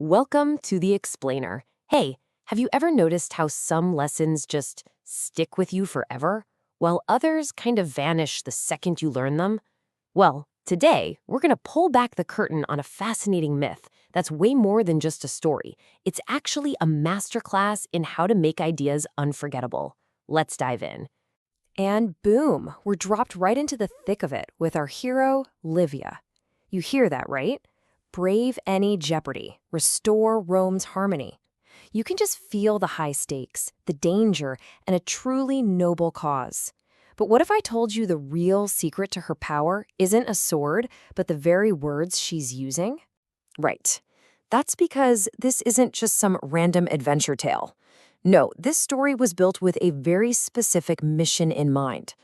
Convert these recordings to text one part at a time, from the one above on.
Welcome to the Explainer. Hey, have you ever noticed how some lessons just stick with you forever, while others kind of vanish the second you learn them? Well, today, we're going to pull back the curtain on a fascinating myth that's way more than just a story. It's actually a masterclass in how to make ideas unforgettable. Let's dive in. And boom, we're dropped right into the thick of it with our hero, Livia. You hear that, right? Brave any jeopardy, restore Rome's harmony. You can just feel the high stakes, the danger, and a truly noble cause. But what if I told you the real secret to her power isn't a sword, but the very words she's using? Right. That's because this isn't just some random adventure tale. No, this story was built with a very specific mission in mind.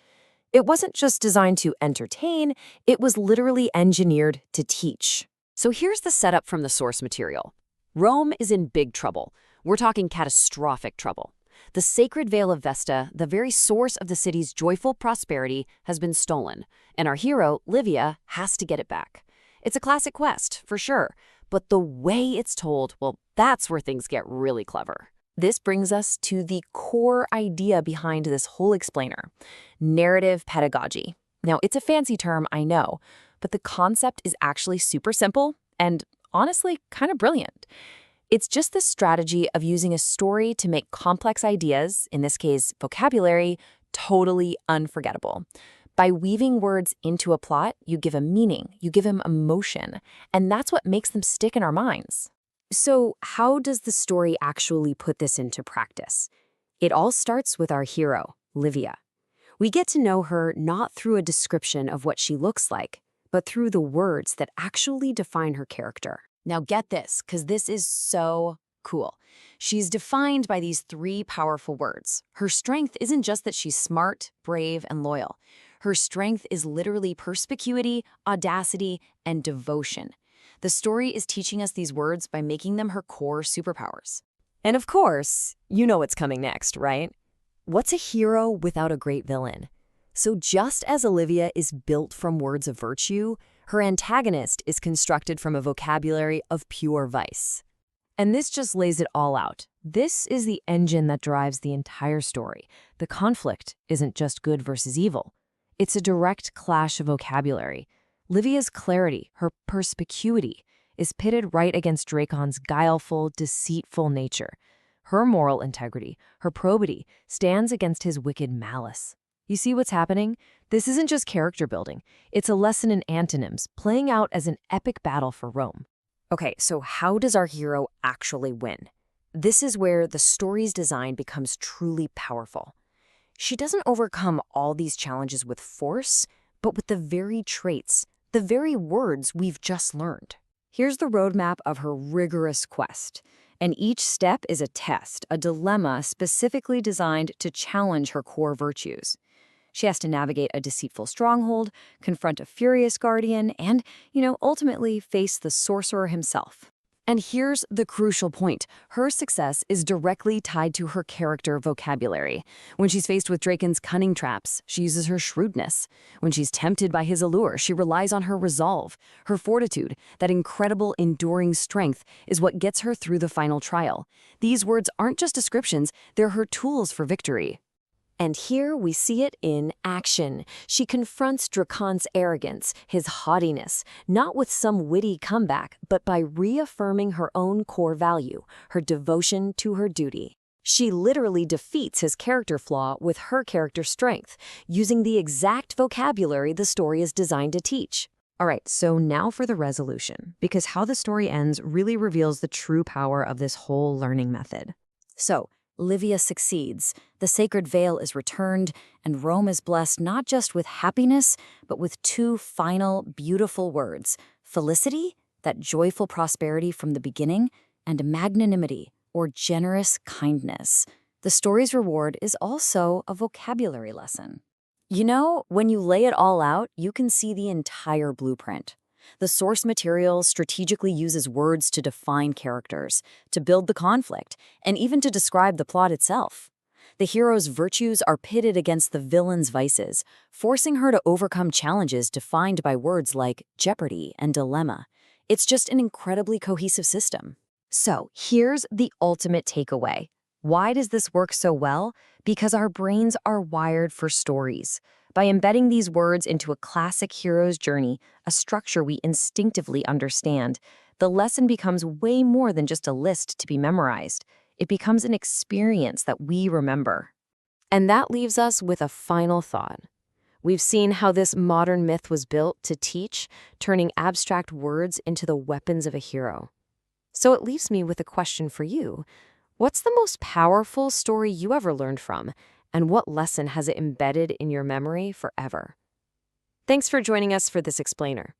It wasn't just designed to entertain, it was literally engineered to teach. So here's the setup from the source material. Rome is in big trouble. We're talking catastrophic trouble. The sacred veil of Vesta, the very source of the city's joyful prosperity, has been stolen, and our hero, Livia, has to get it back. It's a classic quest, for sure, but the way it's told, well, that's where things get really clever. This brings us to the core idea behind this whole explainer: narrative pedagogy. Now, it's a fancy term, I know, but the concept is actually super simple and honestly kind of brilliant. It's just the strategy of using a story to make complex ideas, in this case vocabulary, totally unforgettable. By weaving words into a plot, you give them meaning, you give them emotion, and that's what makes them stick in our minds. So how does the story actually put this into practice? It all starts with our hero, Livia. We get to know her not through a description of what she looks like, but through the words that actually define her character. Now get this, because this is so cool. She's defined by these three powerful words. Her strength isn't just that she's smart, brave, and loyal. Her strength is literally perspicuity, audacity, and devotion. The story is teaching us these words by making them her core superpowers. And of course, you know what's coming next, right? What's a hero without a great villain? So just as Olivia is built from words of virtue, her antagonist is constructed from a vocabulary of pure vice. And this just lays it all out. This is the engine that drives the entire story. The conflict isn't just good versus evil. It's a direct clash of vocabulary. Livia's clarity, her perspicuity, is pitted right against Dracon's guileful, deceitful nature. Her moral integrity, her probity, stands against his wicked malice. You see what's happening? This isn't just character building. It's a lesson in antonyms, playing out as an epic battle for Rome. Okay, so how does our hero actually win? This is where the story's design becomes truly powerful. She doesn't overcome all these challenges with force, but with the very traits, the very words we've just learned. Here's the roadmap of her rigorous quest. And each step is a test, a dilemma specifically designed to challenge her core virtues. She has to navigate a deceitful stronghold, confront a furious guardian, and, ultimately face the sorcerer himself. And here's the crucial point. Her success is directly tied to her character vocabulary. When she's faced with Dracon's cunning traps, she uses her shrewdness. When she's tempted by his allure, she relies on her resolve. Her fortitude, that incredible enduring strength, is what gets her through the final trial. These words aren't just descriptions, they're her tools for victory. And here we see it in action. She confronts Dracon's arrogance, his haughtiness, not with some witty comeback, but by reaffirming her own core value, her devotion to her duty. She literally defeats his character flaw with her character strength, using the exact vocabulary the story is designed to teach. All right, so now for the resolution, because how the story ends really reveals the true power of this whole learning method. So, Livia succeeds, the sacred veil is returned, and Rome is blessed not just with happiness, but with two final, beautiful words: felicity, that joyful prosperity from the beginning, and magnanimity, or generous kindness. The story's reward is also a vocabulary lesson. When you lay it all out, you can see the entire blueprint. The source material strategically uses words to define characters, to build the conflict, and even to describe the plot itself. The hero's virtues are pitted against the villain's vices, forcing her to overcome challenges defined by words like jeopardy and dilemma. It's just an incredibly cohesive system. So here's the ultimate takeaway. Why does this work so well? Because our brains are wired for stories. By embedding these words into a classic hero's journey, a structure we instinctively understand, the lesson becomes way more than just a list to be memorized. It becomes an experience that we remember. And that leaves us with a final thought. We've seen how this modern myth was built to teach, turning abstract words into the weapons of a hero. So it leaves me with a question for you. What's the most powerful story you ever learned from, and what lesson has it embedded in your memory forever? Thanks for joining us for this explainer.